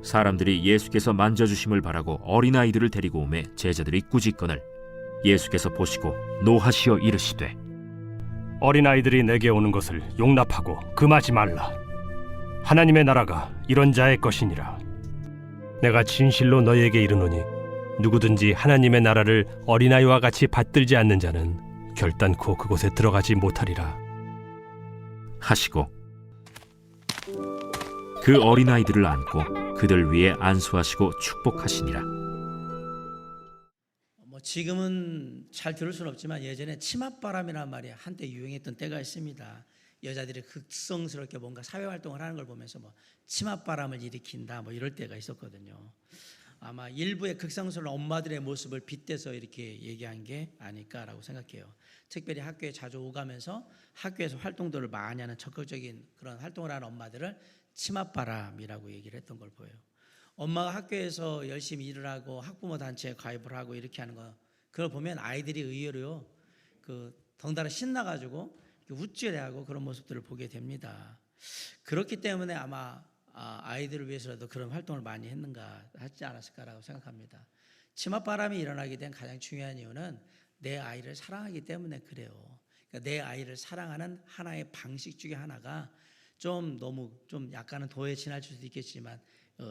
사람들이 예수께서 만져주심을 바라고 어린아이들을 데리고 오매 제자들이 꾸짖거늘 예수께서 보시고 노하시어 이르시되 어린아이들이 내게 오는 것을 용납하고 금하지 말라. 하나님의 나라가 이런 자의 것이니라. 내가 진실로 너희에게 이르노니 누구든지 하나님의 나라를 어린아이와 같이 받들지 않는 자는 결단코 그곳에 들어가지 못하리라 하시고 그 어린아이들을 안고 그들 위에 안수하시고 축복하시니라. 지금은 잘 들을 수는 없지만 예전에 치맛바람이라는 말이 한때 유행했던 때가 있습니다. 여자들이 극성스럽게 뭔가 사회활동을 하는 걸 보면서 치맛바람을 일으킨다 이럴 때가 있었거든요. 아마 일부의 극성스러운 엄마들의 모습을 빗대서 이렇게 얘기한 게 아닐까라고 생각해요. 특별히 학교에 자주 오가면서 학교에서 활동들을 많이 하는 적극적인 그런 활동을 하는 엄마들을 치맛바람이라고 얘기를 했던 걸 보여요. 엄마가 학교에서 열심히 일을 하고 학부모 단체에 가입을 하고 이렇게 하는 거, 그걸 보면 아이들이 의외로요, 덩달아 신나가지고 우쭐해하고 그런 모습들을 보게 됩니다. 그렇기 때문에 아마 아이들을 위해서라도 그런 활동을 많이 하지 않았을까라고 생각합니다. 치맛바람이 일어나게 된 가장 중요한 이유는 내 아이를 사랑하기 때문에 그래요. 그러니까 내 아이를 사랑하는 하나의 방식 중에 하나가 좀 약간은 도에 지나칠 수도 있겠지만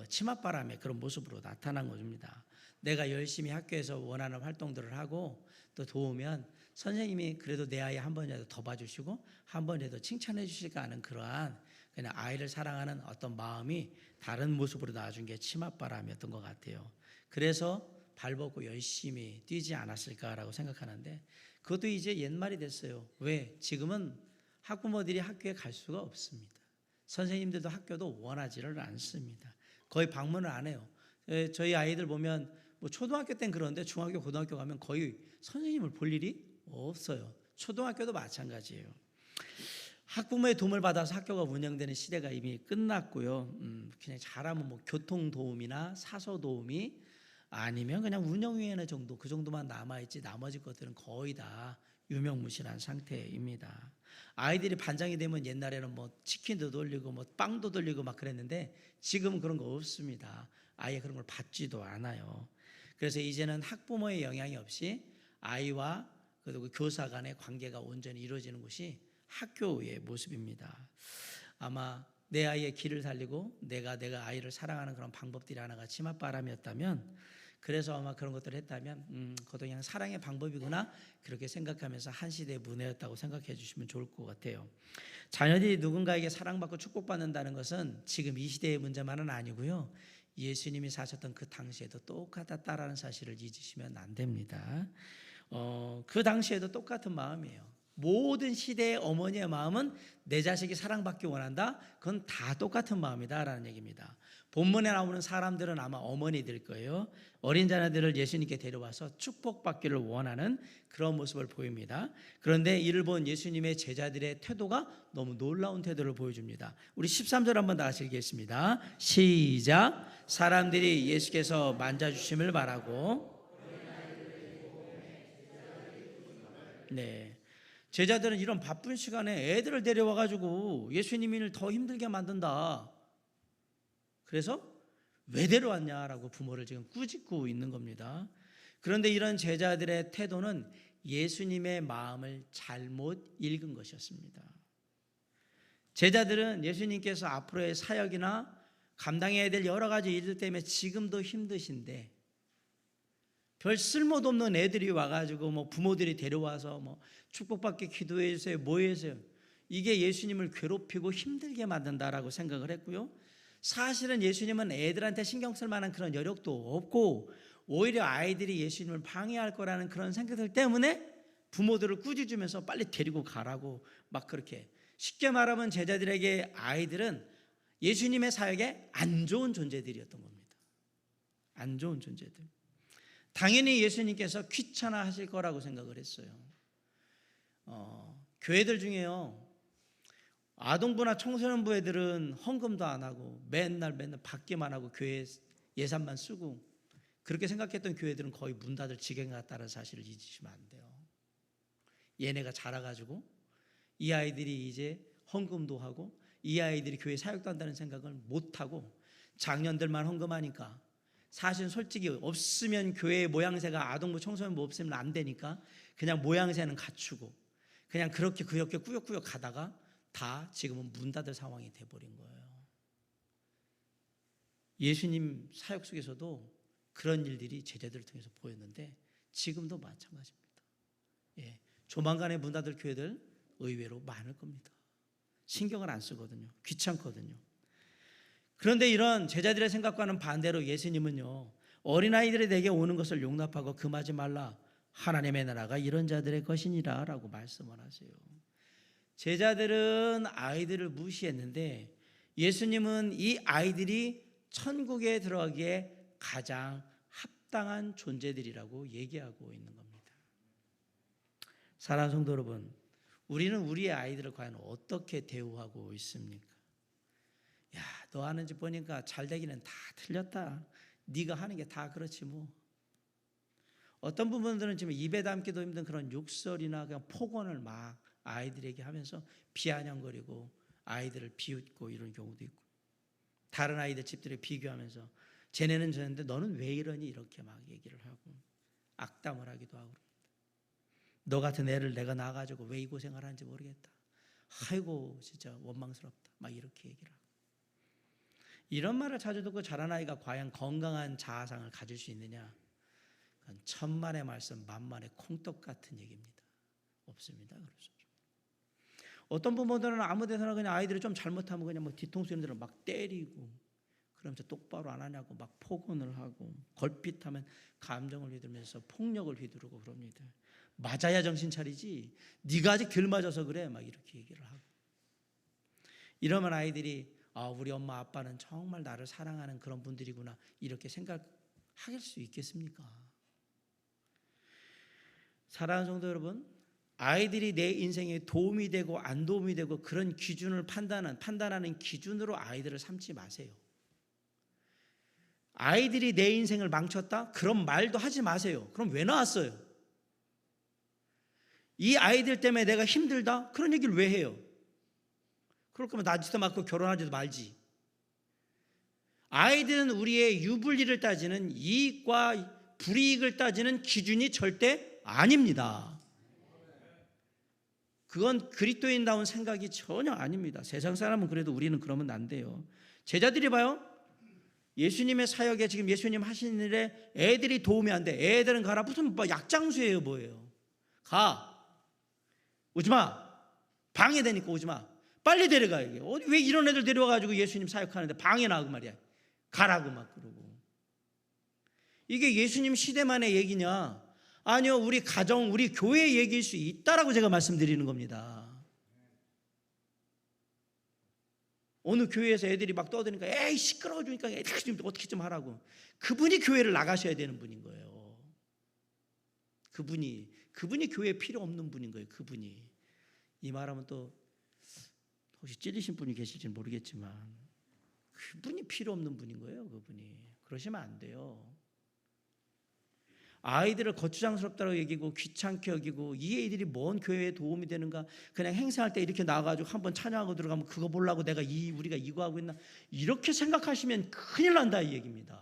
치맛바람의 그런 모습으로 나타난 것입니다. 내가 열심히 학교에서 원하는 활동들을 하고 또 도우면 선생님이 그래도 내 아이 한 번이라도 더 봐주시고 한 번이라도 칭찬해 주실까 하는 그러한 그냥 아이를 사랑하는 어떤 마음이 다른 모습으로 나와준 게 치맛바람이었던 것 같아요. 그래서 발벗고 열심히 뛰지 않았을까라고 생각하는데 그것도 이제 옛말이 됐어요. 왜? 지금은 학부모들이 학교에 갈 수가 없습니다. 선생님들도 학교도 원하지를 않습니다. 거의 방문을 안 해요. 저희 아이들 보면 초등학교 때는 그런데 중학교, 고등학교 가면 거의 선생님을 볼 일이 없어요. 초등학교도 마찬가지예요. 학부모의 도움을 받아서 학교가 운영되는 시대가 이미 끝났고요. 그냥 잘하면 교통 도움이나 사서 도움이 아니면 그냥 운영위원회 정도, 그 정도만 남아있지 나머지 것들은 거의 다 유명무실한 상태입니다. 아이들이 반장이 되면 옛날에는 치킨도 돌리고 빵도 돌리고 막 그랬는데 지금은 그런 거 없습니다. 아예 그런 걸 받지도 않아요. 그래서 이제는 학부모의 영향이 없이 아이와 그리고 교사 간의 관계가 온전히 이루어지는 곳이 학교의 모습입니다. 아마 내 아이의 길을 살리고 내가 아이를 사랑하는 그런 방법들이 하나가 치맛바람이었다면, 그래서 아마 그런 것들을 했다면 그것도 그냥 사랑의 방법이구나 그렇게 생각하면서 한 시대의 문화였다고 생각해 주시면 좋을 것 같아요. 자녀들이 누군가에게 사랑받고 축복받는다는 것은 지금 이 시대의 문제만은 아니고요, 예수님이 사셨던 그 당시에도 똑같았다라는 사실을 잊으시면 안 됩니다. 그 당시에도 똑같은 마음이에요. 모든 시대의 어머니의 마음은 내 자식이 사랑받기 원한다. 그건 다 똑같은 마음이다라는 얘기입니다. 본문에 나오는 사람들은 아마 어머니들 거예요. 어린 자녀들을 예수님께 데려와서 축복받기를 원하는 그런 모습을 보입니다. 그런데 이를 본 예수님의 제자들의 태도가 너무 놀라운 태도를 보여줍니다. 우리 13절 한번 다 같이 읽겠습니다. 시작. 사람들이 예수께서 만져주심을 바라고, 네, 제자들은 이런 바쁜 시간에 애들을 데려와가지고 예수님을 더 힘들게 만든다. 그래서 왜 데려왔냐라고 부모를 지금 꾸짖고 있는 겁니다. 그런데 이런 제자들의 태도는 예수님의 마음을 잘못 읽은 것이었습니다. 제자들은 예수님께서 앞으로의 사역이나 감당해야 될 여러 가지 일들 때문에 지금도 힘드신데 별 쓸모도 없는 애들이 와가지고 부모들이 데려와서 축복받게 기도해 주세요, 뭐 해주세요, 이게 예수님을 괴롭히고 힘들게 만든다라고 생각을 했고요. 사실은 예수님은 애들한테 신경 쓸 만한 그런 여력도 없고 오히려 아이들이 예수님을 방해할 거라는 그런 생각들 때문에 부모들을 꾸짖으면서 빨리 데리고 가라고 막 그렇게, 쉽게 말하면 제자들에게 아이들은 예수님의 사역에 안 좋은 존재들이었던 겁니다. 안 좋은 존재들. 당연히 예수님께서 귀찮아하실 거라고 생각을 했어요. 교회들 중에요, 아동부나 청소년부 애들은 헌금도 안 하고 맨날 받기만 하고 교회 예산만 쓰고 그렇게 생각했던 교회들은 거의 문 닫을 지경 같다는 사실을 잊으시면 안 돼요. 얘네가 자라가지고 이 아이들이 이제 헌금도 하고 이 아이들이 교회 사역도 한다는 생각을 못하고 장년들만 헌금하니까. 사실 솔직히 없으면 교회 모양새가 아동부 청소년부 없으면 안 되니까 그냥 모양새는 갖추고 그냥 그렇게 꾸역꾸역 가다가 다 지금은 문 닫을 상황이 돼버린 거예요. 예수님 사역 속에서도 그런 일들이 제자들을 통해서 보였는데 지금도 마찬가지입니다. 예, 조만간에 문 닫을 교회들 의외로 많을 겁니다. 신경을 안 쓰거든요. 귀찮거든요. 그런데 이런 제자들의 생각과는 반대로 예수님은요, 어린아이들이 내게 오는 것을 용납하고 금하지 말라. 하나님의 나라가 이런 자들의 것이니라 라고 말씀을 하세요. 제자들은 아이들을 무시했는데 예수님은 이 아이들이 천국에 들어가기에 가장 합당한 존재들이라고 얘기하고 있는 겁니다. 사랑하는 성도 여러분, 우리는 우리의 아이들을 과연 어떻게 대우하고 있습니까? 야, 너 하는 집 보니까 잘 되기는 다 틀렸다. 네가 하는 게 다 그렇지 뭐. 어떤 부분들은 지금 입에 담기도 힘든 그런 욕설이나 그냥 폭언을 막 아이들에게 하면서 비아냥거리고 아이들을 비웃고 이런 경우도 있고, 다른 아이들 집들에 비교하면서 쟤네는 저랬는데 너는 왜 이러니 이렇게 막 얘기를 하고 악담을 하기도 하고, 너 같은 애를 내가 낳아가지고 왜 이 고생을 하는지 모르겠다. 아이고 진짜 원망스럽다. 막 이렇게 얘기를 하고. 이런 말을 자주 듣고 자란 아이가 과연 건강한 자아상을 가질 수 있느냐? 그건 천만의 말씀 만만의 콩떡 같은 얘기입니다. 없습니다. 그래서 어떤 부모들은 아무 데서나 그냥 아이들이 좀 잘못하면 그냥 뭐 뒤통수 이런 데를 막 때리고, 그러면서 똑바로 안 하냐고 막 폭언을 하고, 걸핏하면 감정을 휘두르면서 폭력을 휘두르고 그럽니다. 맞아야 정신 차리지. 네가 아직 덜 맞아서 그래. 막 이렇게 얘기를 하고. 이러면 아이들이 우리 엄마 아빠는 정말 나를 사랑하는 그런 분들이구나 이렇게 생각할 수 있겠습니까? 사랑하는 성도 여러분, 아이들이 내 인생에 도움이 되고 안 도움이 되고 그런 기준을 판단하는 기준으로 아이들을 삼지 마세요. 아이들이 내 인생을 망쳤다? 그런 말도 하지 마세요. 그럼 왜 나왔어요? 이 아이들 때문에 내가 힘들다? 그런 얘기를 왜 해요? 그럴 거면 나지도 않고 결혼하지도 말지. 아이들은 우리의 유불리를 따지는, 이익과 불이익을 따지는 기준이 절대 아닙니다. 그건 그리스도인다운 생각이 전혀 아닙니다. 세상 사람은 그래도 우리는 그러면 안 돼요. 제자들이 봐요. 예수님의 사역에 지금 예수님 하시는 일에 애들이 도움이 안 돼. 애들은 가라. 무슨 뭐 약장수예요 뭐예요. 가. 오지 마. 방해되니까 오지 마. 빨리 데려가. 왜 이런 애들 데려와가지고 예수님 사역하는데 방해나 그 말이야. 가라고 막 그러고. 이게 예수님 시대만의 얘기냐? 아니요, 우리 가정, 우리 교회 얘기일 수 있다라고 제가 말씀드리는 겁니다. 어느 교회에서 애들이 막 떠드니까 에이 시끄러워 주니까 애들 좀 어떻게 좀 하라고. 그분이 교회를 나가셔야 되는 분인 거예요. 그분이 교회에 필요 없는 분인 거예요. 그분이. 이 말하면 또 혹시 찔리신 분이 계실지는 모르겠지만 그분이 필요 없는 분인 거예요. 그분이. 그러시면 안 돼요. 아이들을 거추장스럽다고 여기고 귀찮게 여기고, 이 애들이 뭔 교회에 도움이 되는가, 그냥 행사할 때 이렇게 나가가지고 한번 찬양하고 들어가면 그거 보려고 우리가 이거 하고 있나, 이렇게 생각하시면 큰일 난다 이 얘기입니다.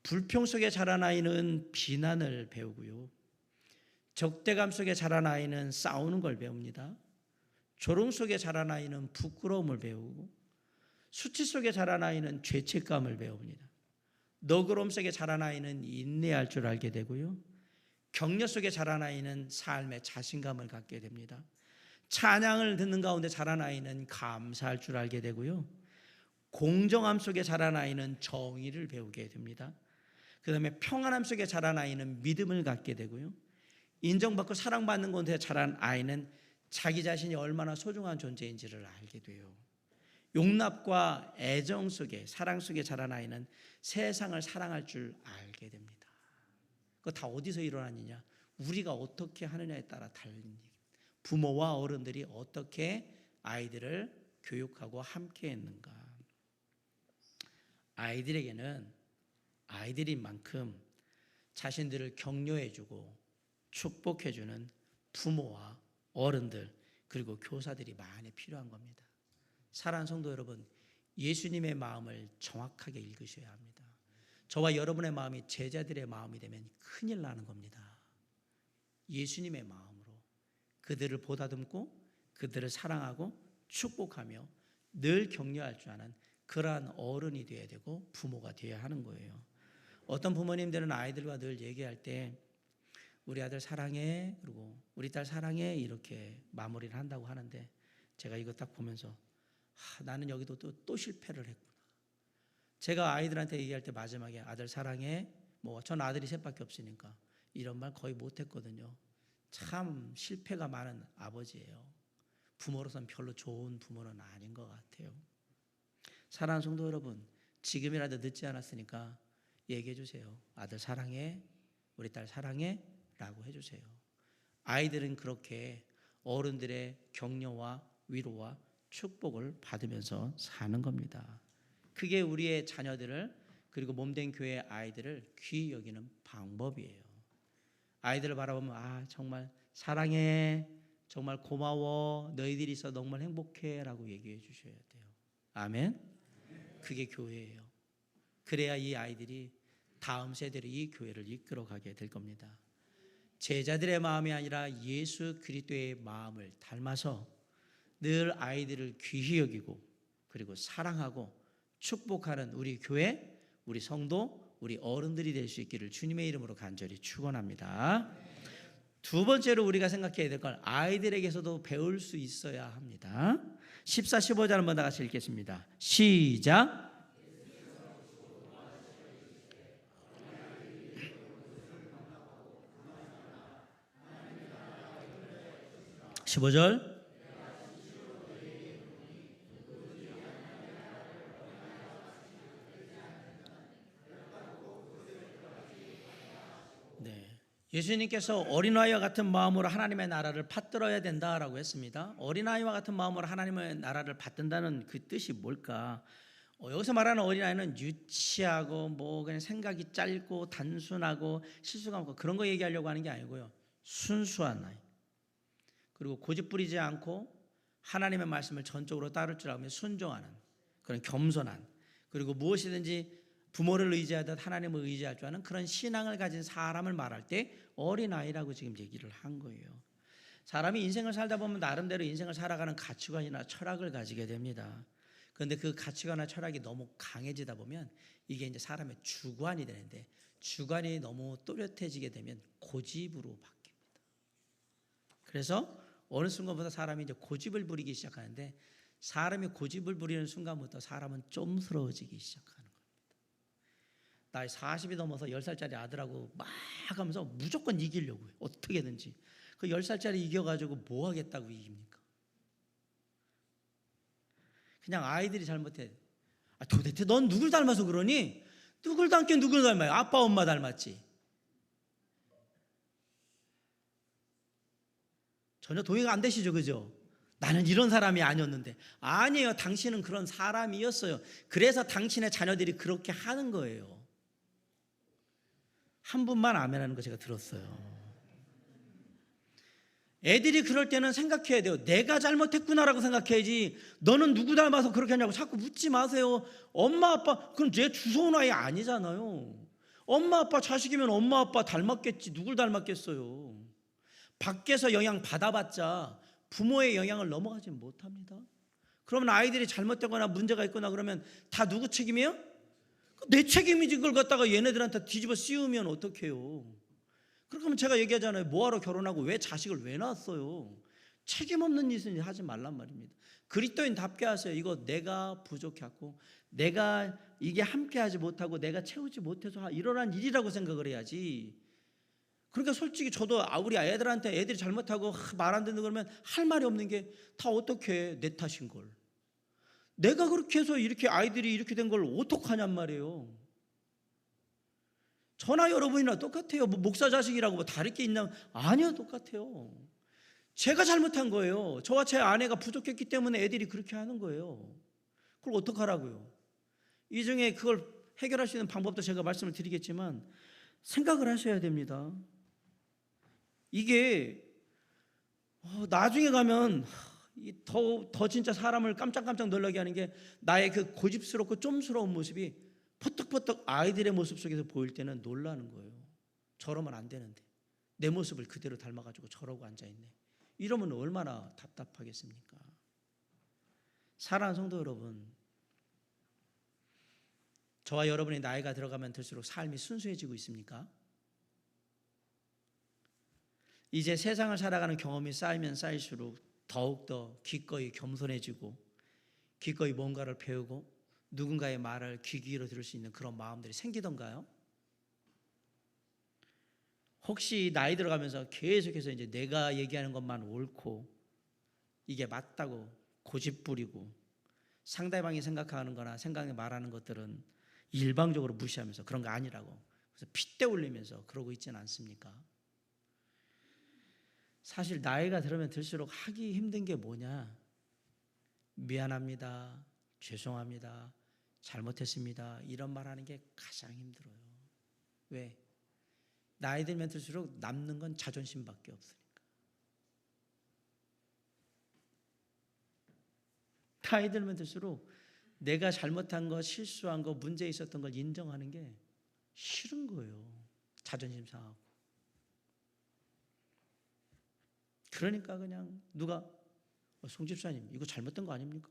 불평 속에 자란 아이는 비난을 배우고요, 적대감 속에 자란 아이는 싸우는 걸 배웁니다. 조롱 속에 자란 아이는 부끄러움을 배우고, 수치 속에 자란 아이는 죄책감을 배웁니다. 너그러움 속에 자란 아이는 인내할 줄 알게 되고요, 격려 속에 자란 아이는 삶의 자신감을 갖게 됩니다. 찬양을 듣는 가운데 자란 아이는 감사할 줄 알게 되고요, 공정함 속에 자란 아이는 정의를 배우게 됩니다. 그 다음에 평안함 속에 자란 아이는 믿음을 갖게 되고요, 인정받고 사랑받는 곳에 자란 아이는 자기 자신이 얼마나 소중한 존재인지를 알게 돼요. 용납과 애정 속에, 사랑 속에 자란 아이는 세상을 사랑할 줄 알게 됩니다. 그거 다 어디서 일어나느냐? 우리가 어떻게 하느냐에 따라 달린 얘기입니다. 부모와 어른들이 어떻게 아이들을 교육하고 함께 했는가. 아이들에게는 아이들인 만큼 자신들을 격려해주고 축복해주는 부모와 어른들, 그리고 교사들이 많이 필요한 겁니다. 사랑하는 성도 여러분, 예수님의 마음을 정확하게 읽으셔야 합니다. 저와 여러분의 마음이 제자들의 마음이 되면 큰일 나는 겁니다. 예수님의 마음으로 그들을 보다듬고 그들을 사랑하고 축복하며 늘 격려할 줄 아는 그러한 어른이 되어야 되고 부모가 되어야 하는 거예요. 어떤 부모님들은 아이들과 늘 얘기할 때 우리 아들 사랑해, 그리고 우리 딸 사랑해 이렇게 마무리를 한다고 하는데 제가 이거 딱 보면서 나는 여기도 또 실패를 했구나. 제가 아이들한테 얘기할 때 마지막에 아들 사랑해, 전 아들이 셋밖에 없으니까 이런 말 거의 못했거든요. 참 실패가 많은 아버지예요. 부모로서는 별로 좋은 부모는 아닌 것 같아요. 사랑하는 성도 여러분, 지금이라도 늦지 않았으니까 얘기해 주세요. 아들 사랑해, 우리 딸 사랑해 라고 해주세요. 아이들은 그렇게 어른들의 격려와 위로와 축복을 받으면서 사는 겁니다. 그게 우리의 자녀들을, 그리고 몸된 교회의 아이들을 귀히 여기는 방법이에요. 아이들을 바라보면 정말 사랑해, 정말 고마워, 너희들이 있어 정말 행복해 라고 얘기해 주셔야 돼요. 아멘. 그게 교회예요. 그래야 이 아이들이 다음 세대로 이 교회를 이끌어가게 될 겁니다. 제자들의 마음이 아니라 예수 그리스도의 마음을 닮아서 늘 아이들을 귀히 여기고 그리고 사랑하고 축복하는 우리 교회, 우리 성도, 우리 어른들이 될 수 있기를 주님의 이름으로 간절히 축원합니다. 두 번째로 우리가 생각해야 될 건 아이들에게서도 배울 수 있어야 합니다. 14, 15절 한번 다 같이 읽겠습니다. 시작. 15절. 네. 예수님께서 어린아이와 같은 마음으로 하나님의 나라를 받들어야 된다라고 했습니다. 어린아이와 같은 마음으로 하나님의 나라를 받든다는 그 뜻이 뭘까? 여기서 말하는 어린아이는 유치하고 그냥 생각이 짧고 단순하고 실수가 많고 그런 거 얘기하려고 하는 게 아니고요. 순수한 아이. 그리고 고집 부리지 않고 하나님의 말씀을 전적으로 따를 줄 알며 순종하는 그런 겸손한, 그리고 무엇이든지 부모를 의지하듯 하나님을 의지할 줄 아는 그런 신앙을 가진 사람을 말할 때 어린아이라고 지금 얘기를 한 거예요. 사람이 인생을 살다 보면 나름대로 인생을 살아가는 가치관이나 철학을 가지게 됩니다. 그런데 그 가치관이나 철학이 너무 강해지다 보면 이게 이제 사람의 주관이 되는데, 주관이 너무 또렷해지게 되면 고집으로 바뀝니다. 그래서 어느 순간부터 사람이 이제 고집을 부리기 시작하는데, 사람이 고집을 부리는 순간부터 사람은 좀스러워지기 시작하는 겁니다. 나이 40이 넘어서 10살짜리 아들하고 막 하면서 무조건 이기려고 해요. 어떻게든지. 그 10살짜리 이겨가지고 뭐 하겠다고 이깁니까? 그냥 아이들이 잘못해. 도대체 넌 누굴 닮아서 그러니? 누굴 닮긴 누굴 닮아요? 아빠 엄마 닮았지. 전혀 동의가 안 되시죠, 그죠? 나는 이런 사람이 아니었는데. 아니에요, 당신은 그런 사람이었어요. 그래서 당신의 자녀들이 그렇게 하는 거예요. 한 분만 아멘하는 거 제가 들었어요. 애들이 그럴 때는 생각해야 돼요. 내가 잘못했구나라고 생각해야지, 너는 누구 닮아서 그렇게 하냐고 자꾸 묻지 마세요. 엄마 아빠, 그럼 쟤 주워온 아이 아니잖아요. 엄마 아빠 자식이면 엄마 아빠 닮았겠지, 누굴 닮았겠어요. 밖에서 영향 받아봤자 부모의 영향을 넘어가지 못합니다. 그러면 아이들이 잘못되거나 문제가 있거나 그러면 다 누구 책임이에요? 내 책임이지. 그걸 갖다가 얘네들한테 뒤집어 씌우면 어떡해요. 그러면 제가 얘기하잖아요. 뭐하러 결혼하고 왜 자식을 왜 낳았어요? 책임 없는 짓은 하지 말란 말입니다. 그리스도인답게 하세요. 이거 내가 부족했고 내가 이게 함께하지 못하고 내가 채우지 못해서 일어난 일이라고 생각을 해야지. 그러니까 솔직히 저도 우리 애들한테 애들이 잘못하고 말 안 듣는 그러면 할 말이 없는 게 다 어떻게 내 탓인 걸. 내가 그렇게 해서 이렇게 아이들이 이렇게 된 걸 어떡하냔 말이에요. 저나 여러분이나 똑같아요. 목사 자식이라고 다를 게 있나? 아니요, 똑같아요. 제가 잘못한 거예요. 저와 제 아내가 부족했기 때문에 애들이 그렇게 하는 거예요. 그걸 어떡하라고요? 이 중에 그걸 해결할 수 있는 방법도 제가 말씀을 드리겠지만 생각을 하셔야 됩니다. 이게 나중에 가면 더 진짜 사람을 깜짝깜짝 놀라게 하는 게 나의 그 고집스럽고 좀스러운 모습이 퍼뜩퍼뜩 아이들의 모습 속에서 보일 때는 놀라는 거예요. 저러면 안 되는데 내 모습을 그대로 닮아가지고 저러고 앉아있네. 이러면 얼마나 답답하겠습니까? 사랑하는 성도 여러분, 저와 여러분의 나이가 들어가면 들수록 삶이 순수해지고 있습니까? 이제 세상을 살아가는 경험이 쌓이면 쌓일수록 더욱더 기꺼이 겸손해지고 기꺼이 뭔가를 배우고 누군가의 말을 귀 기울여 들을 수 있는 그런 마음들이 생기던가요? 혹시 나이 들어가면서 계속해서 이제 내가 얘기하는 것만 옳고 이게 맞다고 고집 부리고 상대방이 생각하는 거나 생각에 말하는 것들은 일방적으로 무시하면서 그런 거 아니라고 그래서 핏대 올리면서 그러고 있지는 않습니까? 사실 나이가 들으면 들수록 하기 힘든 게 뭐냐? 미안합니다. 죄송합니다. 잘못했습니다. 이런 말하는 게 가장 힘들어요. 왜? 나이 들면 들수록 남는 건 자존심밖에 없으니까. 나이 들면 들수록 내가 잘못한 거, 실수한 거, 문제 있었던 걸 인정하는 게 싫은 거예요. 자존심 상하고. 그러니까 그냥 누가 송 집사님 이거 잘못된 거 아닙니까?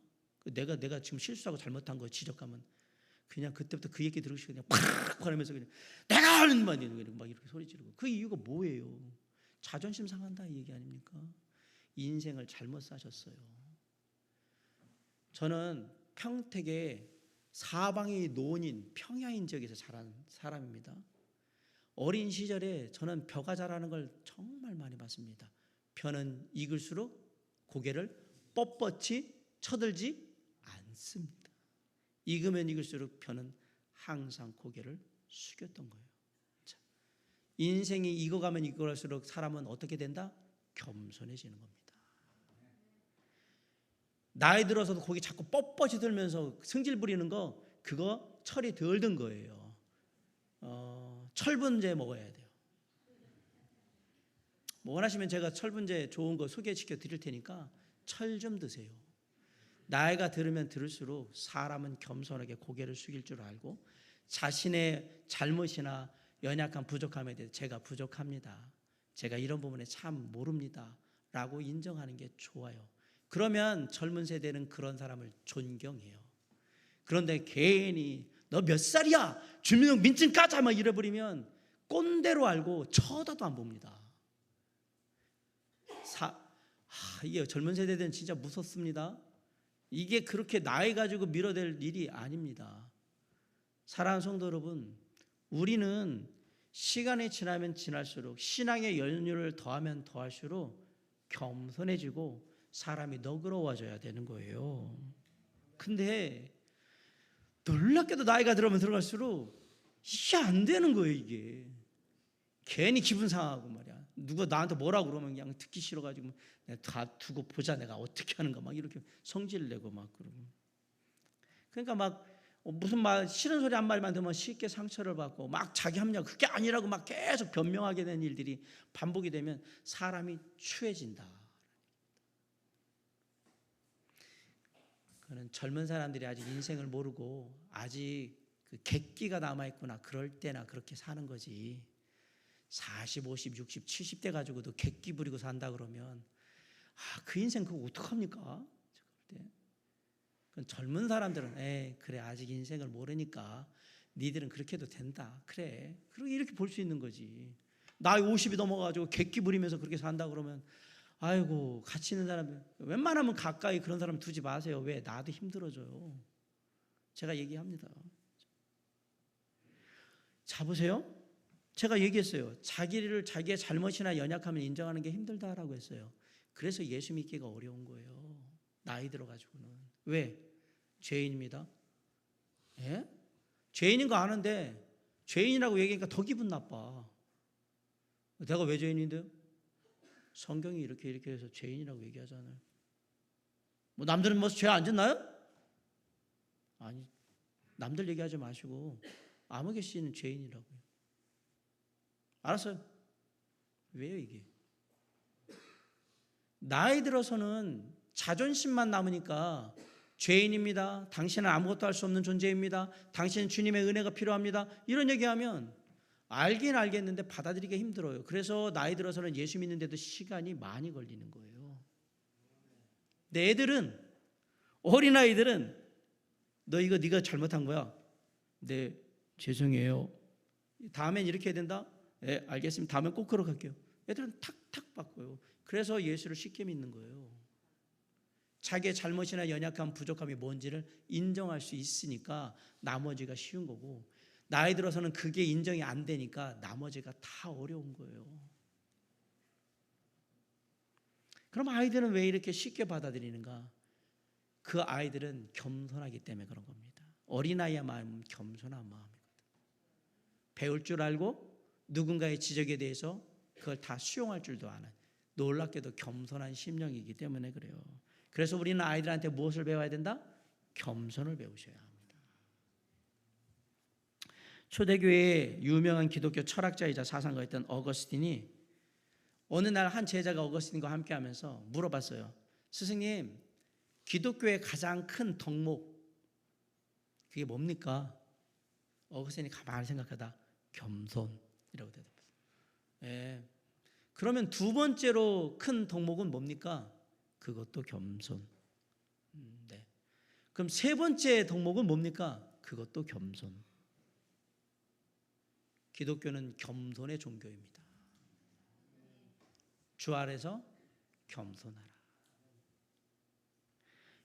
내가 지금 실수하고 잘못한 거 지적하면 그냥 그때부터 그 얘기 들으시고 그냥 팍 화내면서 그냥 내가 하는 말이 막 이렇게 소리 지르고 그 이유가 뭐예요? 자존심 상한다 이 얘기 아닙니까? 인생을 잘못 사셨어요. 저는 평택의 사방이 논인 평야인 지역에서 자란 사람입니다. 어린 시절에 저는 벼가 자라는 걸 정말 많이 봤습니다. 벼는 익을수록 고개를 뻣뻣이 쳐들지 않습니다. 익으면 익을수록 벼는 항상 고개를 숙였던 거예요. 자, 인생이 익어가면 익어갈수록 사람은 어떻게 된다? 겸손해지는 겁니다. 나이 들어서도 고기 자꾸 뻣뻣이 들면서 승질 부리는 거 그거 철이 덜 든 거예요. 철분제 먹어야 돼요. 뭐 원하시면 제가 철분제 좋은 거 소개시켜 드릴 테니까 철 좀 드세요. 나이가 들으면 들을수록 사람은 겸손하게 고개를 숙일 줄 알고 자신의 잘못이나 연약한 부족함에 대해서 제가 부족합니다. 제가 이런 부분에 참 모릅니다. 라고 인정하는 게 좋아요. 그러면 젊은 세대는 그런 사람을 존경해요. 그런데 괜히 너 몇 살이야? 주민등록민증 까자 막 이래버리면 꼰대로 알고 쳐다도 안 봅니다. 이게 젊은 세대들은 진짜 무섭습니다. 이게 그렇게 나이 가지고 밀어댈 일이 아닙니다. 사랑하는 성도 여러분, 우리는 시간이 지나면 지날수록 신앙의 연륜을 더하면 더할수록 겸손해지고 사람이 너그러워져야 되는 거예요. 근데 놀랍게도 나이가 들어가면 들어갈수록 이게 안 되는 거예요. 이게 괜히 기분 상하고 말이야. 누가 나한테 뭐라고 그러면 그냥 듣기 싫어가지고 내가 다 두고 보자 내가 어떻게 하는가 막 이렇게 성질 내고 막 그러고. 그러니까 막 무슨 말 싫은 소리 한 마디만 들으면 쉽게 상처를 받고 막 자기 합리화 그게 아니라고 막 계속 변명하게 되는 일들이 반복이 되면 사람이 추해진다. 그는 젊은 사람들이 아직 인생을 모르고 아직 그 객기가 남아있구나 그럴 때나 그렇게 사는 거지. 40, 50, 60, 70대 가지고도 객기 부리고 산다 그러면 그 인생 그거 어떡합니까? 젊은 사람들은 그래 아직 인생을 모르니까 니들은 그렇게 해도 된다. 그래 이렇게 볼 수 있는 거지. 나이 50이 넘어가지고 객기 부리면서 그렇게 산다 그러면 아이고 같이 있는 사람 웬만하면 가까이 그런 사람 두지 마세요. 왜? 나도 힘들어져요. 제가 얘기합니다. 자 보세요. 제가 얘기했어요. 자기의 잘못이나 연약함을 인정하는 게 힘들다라고 했어요. 그래서 예수 믿기가 어려운 거예요. 나이 들어가지고는. 왜? 죄인입니다. 예? 죄인인 거 아는데 죄인이라고 얘기하니까 더 기분 나빠. 내가 왜 죄인인데요? 성경이 이렇게 해서 죄인이라고 얘기하잖아요. 뭐 남들은 뭐 죄 안 짓나요? 아니, 남들 얘기하지 마시고 아무개 씨는 죄인이라고요. 알았어요. 왜요 이게? 나이 들어서는 자존심만 남으니까 죄인입니다. 당신은 아무것도 할 수 없는 존재입니다. 당신은 주님의 은혜가 필요합니다. 이런 얘기하면 알긴 알겠는데 받아들이기 힘들어요. 그래서 나이 들어서는 예수 믿는데도 시간이 많이 걸리는 거예요. 내 애들은, 어린아이들은 너 이거 네가 잘못한 거야. 네, 죄송해요. 다음엔 이렇게 해야 된다? 네, 알겠습니다. 다음엔 꼭 그렇게 할게요. 애들은 탁탁 바꿔요. 그래서 예수를 쉽게 믿는 거예요. 자기의 잘못이나 연약함, 부족함이 뭔지를 인정할 수 있으니까 나머지가 쉬운 거고, 나이 들어서는 그게 인정이 안 되니까 나머지가 다 어려운 거예요. 그럼 아이들은 왜 이렇게 쉽게 받아들이는가? 그 아이들은 겸손하기 때문에 그런 겁니다. 어린아이의 마음은 겸손한 마음이거든. 배울 줄 알고 누군가의 지적에 대해서 그걸 다 수용할 줄도 아는, 놀랍게도 겸손한 심령이기 때문에 그래요. 그래서 우리는 아이들한테 무엇을 배워야 된다? 겸손을 배우셔야 합니다. 초대교회의 유명한 기독교 철학자이자 사상가였던 어거스틴이 어느 날 한 제자가 어거스틴과 함께 하면서 물어봤어요. 스승님, 기독교의 가장 큰 덕목, 그게 뭡니까? 어거스틴이 가만히 생각하다 겸손이라고 대답했어요. 예. 그러면 두 번째로 큰 덕목은 뭡니까? 그것도 겸손. 네. 그럼 세 번째 덕목은 뭡니까? 그것도 겸손. 기독교는 겸손의 종교입니다. 주 아래서 겸손하라.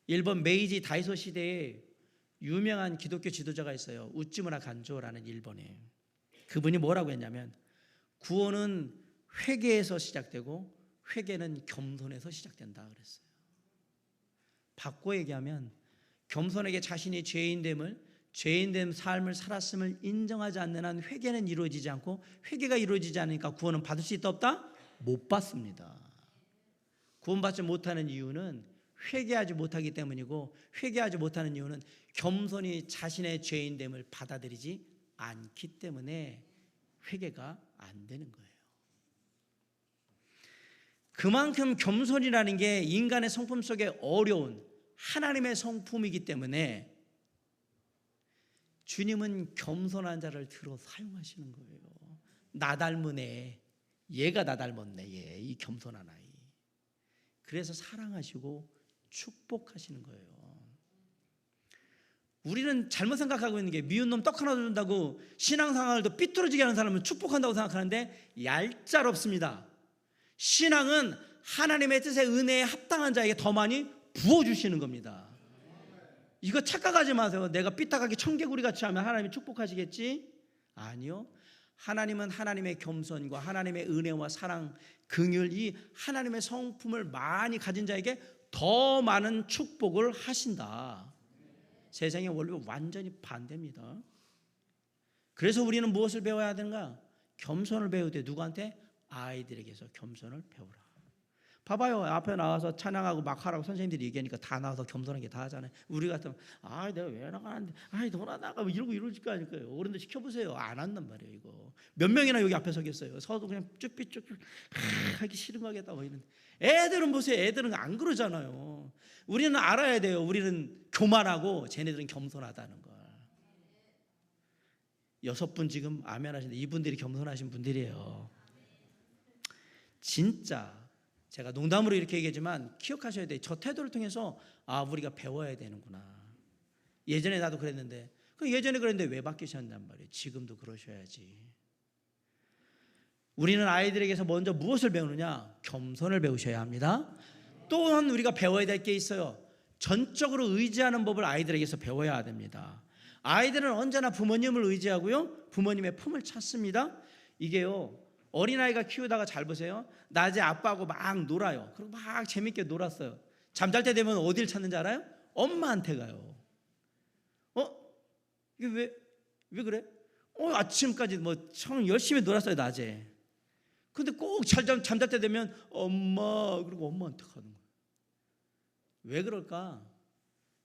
일본 메이지 다이소 시대에 유명한 기독교 지도자가 있어요. 우찌무라 간조라는 일본에. 그분이 뭐라고 했냐면 구원은 회개에서 시작되고 회개는 겸손에서 시작된다 그랬어요. 바꿔 얘기하면 겸손에게 자신이 죄인된 삶을 살았음을 인정하지 않는 한 회개는 이루어지지 않고, 회개가 이루어지지 않으니까 구원은 받을 수 있다 없다? 못 받습니다. 구원받지 못하는 이유는 회개하지 못하기 때문이고, 회개하지 못하는 이유는 겸손히 자신의 죄인됨을 받아들이지 않기 때문에 회개가 안 되는 거예요. 그만큼 겸손이라는 게 인간의 성품 속에 어려운 하나님의 성품이기 때문에 주님은 겸손한 자를 들어 사용하시는 거예요. 나 닮은 애, 얘가 나 닮았네, 얘, 이 겸손한 아이. 그래서 사랑하시고 축복하시는 거예요. 우리는 잘못 생각하고 있는 게, 미운 놈 떡 하나 준다고 신앙생활을 더 삐뚤어지게 하는 사람은 축복한다고 생각하는데 얄짤없습니다. 신앙은 하나님의 뜻의 은혜에 합당한 자에게 더 많이 부어주시는 겁니다. 이거 착각하지 마세요. 내가 삐딱하게 청개구리 같이 하면 하나님이 축복하시겠지? 아니요. 하나님은 하나님의 겸손과 하나님의 은혜와 사랑, 긍휼, 이 하나님의 성품을 많이 가진 자에게 더 많은 축복을 하신다. 세상의 원리가 완전히 반대입니다. 그래서 우리는 무엇을 배워야 되는가? 겸손을 배우되 누구한테? 아이들에게서 겸손을 배우라. 봐봐요. 앞에 나와서 찬양하고 막 하라고 선생님들이 얘기하니까 다 나와서 겸손하게 다 하잖아요. 우리 같으면 내가 왜 나가는데, 너나 나가, 이러고 이럴 거 아닐까요? 어른들 시켜보세요. 안 한단 말이에요. 이거 몇 명이나 여기 앞에 서겠어요. 서도 그냥 쭈삐쭈삐 하기 싫은 거 하겠다고 이런. 애들은 보세요. 애들은 안 그러잖아요. 우리는 알아야 돼요. 우리는 교만하고 쟤네들은 겸손하다는 걸. 6분 지금 아멘 하시는데 이분들이 겸손하신 분들이에요. 진짜 제가 농담으로 이렇게 얘기하지만 기억하셔야 돼요. 저 태도를 통해서 우리가 배워야 되는구나. 예전에 나도 그랬는데, 예전에 그랬는데 왜 바뀌셨단 말이에요. 지금도 그러셔야지. 우리는 아이들에게서 먼저 무엇을 배우느냐? 겸손을 배우셔야 합니다. 또한 우리가 배워야 될 게 있어요. 전적으로 의지하는 법을 아이들에게서 배워야 됩니다. 아이들은 언제나 부모님을 의지하고요, 부모님의 품을 찾습니다. 이게요, 어린아이가 키우다가 잘 보세요. 낮에 아빠하고 막 놀아요. 그리고 막 재밌게 놀았어요. 잠잘 때 되면 어딜 찾는지 알아요? 엄마한테 가요. 이게 왜 그래? 아침까지 참 열심히 놀았어요, 낮에. 근데 꼭 잠잘 때 되면 엄마, 그리고 엄마한테 가는 거예요. 왜 그럴까?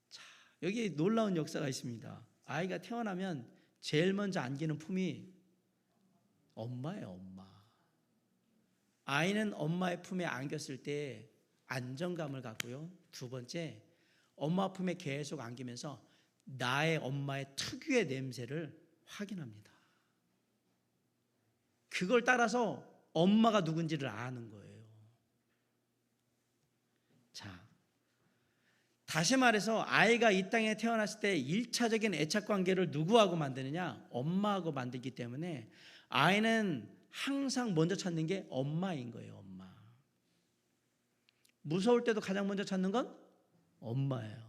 자, 여기 놀라운 역사가 있습니다. 아이가 태어나면 제일 먼저 안기는 품이 엄마예요, 엄마. 아이는 엄마의 품에 안겼을 때 안정감을 갖고요. 두 번째, 엄마 품에 계속 안기면서 나의 엄마의 특유의 냄새를 확인합니다. 그걸 따라서 엄마가 누군지를 아는 거예요. 자, 다시 말해서 아이가 이 땅에 태어났을 때 1차적인 애착관계를 누구하고 만드느냐? 엄마하고 만들기 때문에 아이는 항상 먼저 찾는 게 엄마인 거예요. 엄마. 무서울 때도 가장 먼저 찾는 건 엄마예요.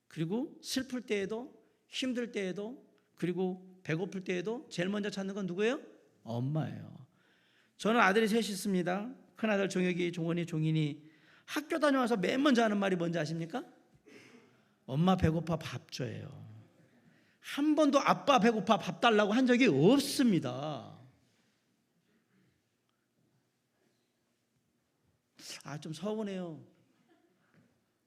그리고 슬플 때에도, 힘들 때에도, 그리고 배고플 때에도 제일 먼저 찾는 건 누구예요? 엄마예요. 저는 아들이 셋이 있습니다. 큰아들 종혁이, 종원이, 종인이. 학교 다녀와서 맨 먼저 하는 말이 뭔지 아십니까? 엄마 배고파 밥 줘요. 한 번도 아빠 배고파 밥 달라고 한 적이 없습니다. 좀 서운해요.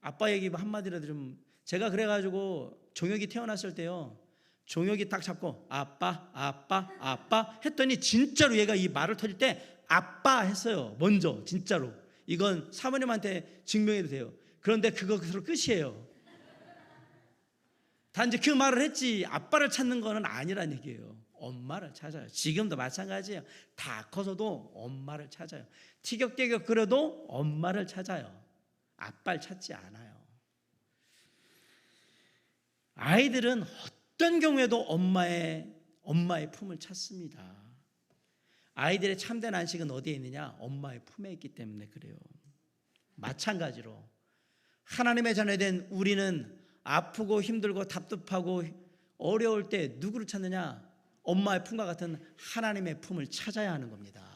아빠 얘기 한마디라도 좀. 제가 그래가지고 종혁이 태어났을 때요, 종혁이 딱 잡고 아빠 아빠 아빠 했더니 진짜로 얘가 이 말을 터질 때 아빠 했어요. 먼저. 진짜로. 이건 사모님한테 증명해도 돼요. 그런데 그것으로 끝이에요. 단지 그 말을 했지 아빠를 찾는 거는 아니란 얘기예요. 엄마를 찾아요. 지금도 마찬가지예요. 다 커서도 엄마를 찾아요. 티격태격 그래도 엄마를 찾아요. 아빠를 찾지 않아요. 아이들은 어떤 경우에도 엄마의 품을 찾습니다. 아이들의 참된 안식은 어디에 있느냐? 엄마의 품에 있기 때문에 그래요. 마찬가지로 하나님의 자녀된 우리는 아프고 힘들고 답답하고 어려울 때 누구를 찾느냐? 엄마의 품과 같은 하나님의 품을 찾아야 하는 겁니다.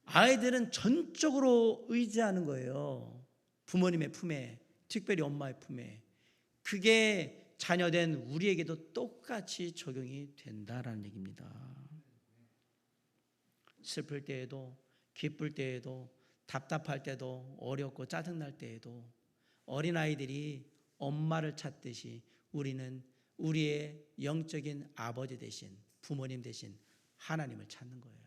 아이들은 전적으로 의지하는 거예요. 부모님의 품에, 특별히 엄마의 품에. 그게 자녀된 우리에게도 똑같이 적용이 된다라는 얘기입니다. 슬플 때에도, 기쁠 때에도, 답답할 때도, 어렵고 짜증날 때에도 어린아이들이 엄마를 찾듯이 우리는 우리의 영적인 아버지 대신, 부모님 대신 하나님을 찾는 거예요.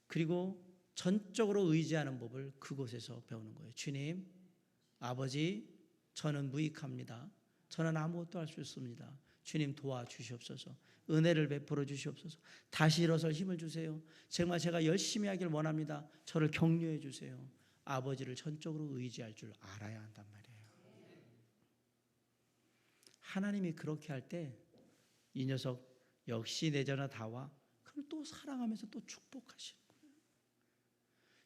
그리고 전적으로 의지하는 법을 그곳에서 배우는 거예요. 주님, 아버지, 저는 무익합니다. 저는 아무것도 할 수 없습니다. 주님 도와주시옵소서. 은혜를 베풀어 주시옵소서. 다시 일어설 힘을 주세요. 정말 제가 열심히 하길 원합니다. 저를 격려해 주세요. 아버지를 전적으로 의지할 줄 알아야 한단 말이에요. 하나님이 그렇게 할 때 이 녀석 역시 내 전화 다 와. 그럼 또 사랑하면서 또 축복하시는 거예요.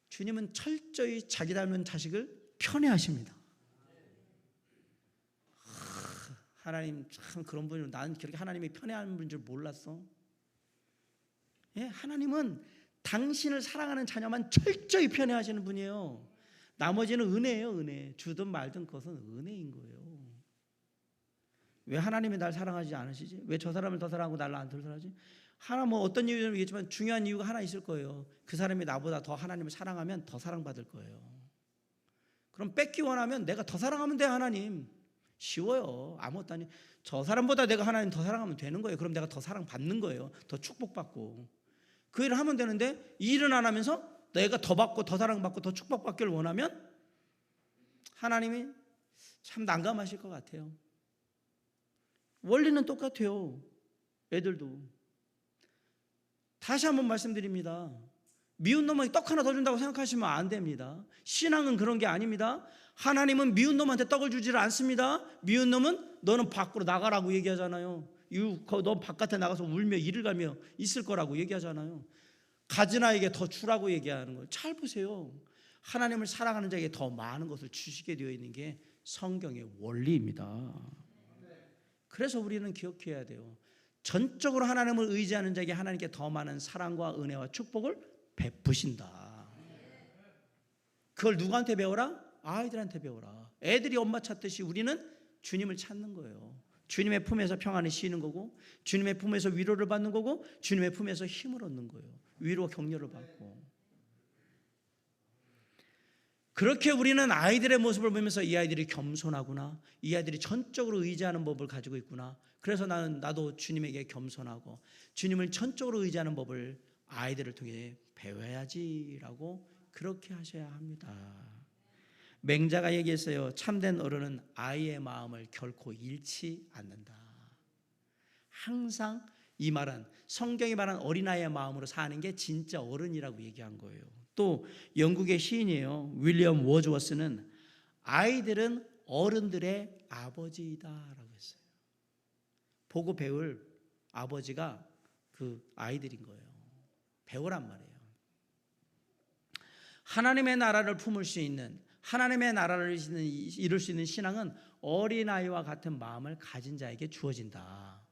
주님은 철저히 자기 닮은 자식을 편애하십니다. 하나님 참 그런 분이, 나는 그렇게 하나님이 편애하는 분인 줄 몰랐어. 예, 하나님은 당신을 사랑하는 자녀만 철저히 편애하시는 분이에요. 나머지는 은혜예요. 은혜. 주든 말든 그것은 은혜인 거예요. 왜 하나님이 날 사랑하지 않으시지? 왜 저 사람을 더 사랑하고 나를 안 사랑하지? 하나 뭐 어떤 이유는 모르겠지만 중요한 이유가 하나 있을 거예요. 그 사람이 나보다 더 하나님을 사랑하면 더 사랑받을 거예요. 그럼 뺏기 원하면 내가 더 사랑하면 돼. 하나님 쉬워요. 아무것도 아니. 저 사람보다 내가 하나님 더 사랑하면 되는 거예요. 그럼 내가 더 사랑받는 거예요. 더 축복받고. 그 일을 하면 되는데 이 일은 안 하면서 내가 더 받고 더 사랑받고 더 축복받기를 원하면 하나님이 참 난감하실 것 같아요. 원리는 똑같아요. 애들도. 다시 한번 말씀드립니다. 미운 놈한테 떡 하나 더 준다고 생각하시면 안 됩니다. 신앙은 그런 게 아닙니다. 하나님은 미운 놈한테 떡을 주지를 않습니다. 미운 놈은 너는 밖으로 나가라고 얘기하잖아요. 너 바깥에 나가서 울며 이를 갈며 있을 거라고 얘기하잖아요. 가진 아이에게 더 주라고 얘기하는 거예요. 잘 보세요. 하나님을 사랑하는 자에게 더 많은 것을 주시게 되어 있는 게 성경의 원리입니다. 그래서 우리는 기억해야 돼요. 전적으로 하나님을 의지하는 자에게 하나님께 더 많은 사랑과 은혜와 축복을 베푸신다. 그걸 누구한테 배워라? 아이들한테 배워라. 애들이 엄마 찾듯이 우리는 주님을 찾는 거예요. 주님의 품에서 평안을 쉬는 거고, 주님의 품에서 위로를 받는 거고, 주님의 품에서 힘을 얻는 거예요. 위로 격려를 받고. 그렇게 우리는 아이들의 모습을 보면서 이 아이들이 겸손하구나, 이 아이들이 전적으로 의지하는 법을 가지고 있구나. 그래서 나도 주님에게 겸손하고 주님을 전적으로 의지하는 법을 아이들을 통해 배워야지라고 그렇게 하셔야 합니다. 맹자가 얘기했어요. 참된 어른은 아이의 마음을 결코 잃지 않는다. 항상 이 말은 성경이 말한 어린아이의 마음으로 사는 게 진짜 어른이라고 얘기한 거예요. 또 영국의 시인이에요. 윌리엄 워즈워스는 아이들은 어른들의 아버지이다라고 했어요. 보고 배울 아버지가 그 아이들인 거예요. 배우란 말이에요. 하나님의 나라를 품을 수 있는, 하나님의 나라를 이룰 수 있는 신앙은 어린아이와 같은 마음을 가진 자에게 주어진다.